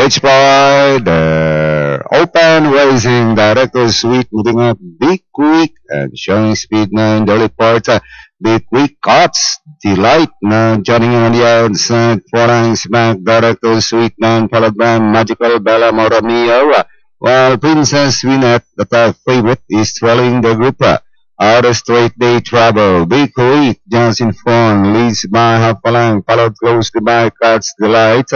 Stage by the open racing director Sweet moving up Big Quick and showing speed na in the early part. Big Quick cuts Delight na joining on the outside. 4 lengths back director Sweet na followed by Magical Bella Moramio. While Princess Winnet, the top favorite, is trailing the group. Out of straight day travel. Big Quick just in front, leads by half a length, followed closely by Cuts Delight.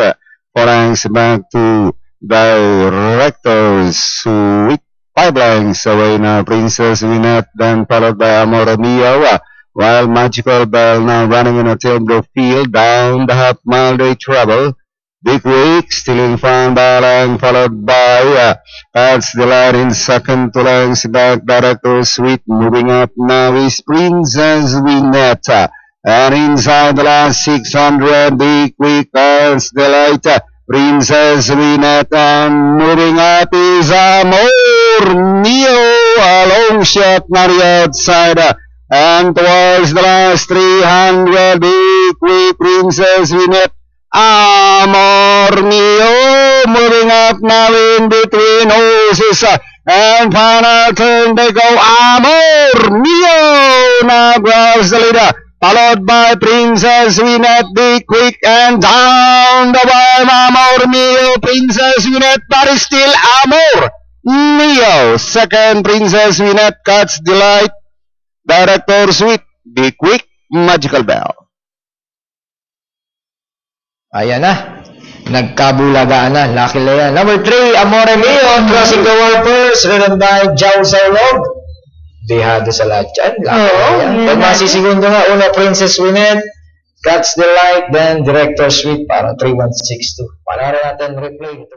4 lengths back to directors Sweet. 5 lengths away now, Princess Winnet, then followed by Amor Mio. While Magical Bell now running in a tailgate field down the half-mile day travel. Big Week still in front by line, followed by Cuts Delight in second, 2 lengths back. Director Sweet moving up now is Princess Winnet. And inside the last 600, Big Week Cuts Delight. Princess Winnet, and moving up is Amor Mio. A long shot on the outside. And towards the last 300, Big Week Princess Winnet. Amor Mio moving up now in between horses. And final turn they go. Amor Mio now grabs the leader. Followed by Princess Winnet, Big Quick, and down the line, Amor Mio, Princess Winnet, but is still Amor Mio. Second, Princess Winnet, Cuts Delight, Director Sweet, Big Quick, Magical Bell. Ayan na. Nagkabulagaan na. Lucky na yan. Number 3, Amor Mio, crossing the wall first, ridden by Jao Saulog. Dehado sa lahat yan. Pag masisigundo nga, una Princess Winnet, Cuts Delight, then Director Sweet para 3162. Panara natin replay.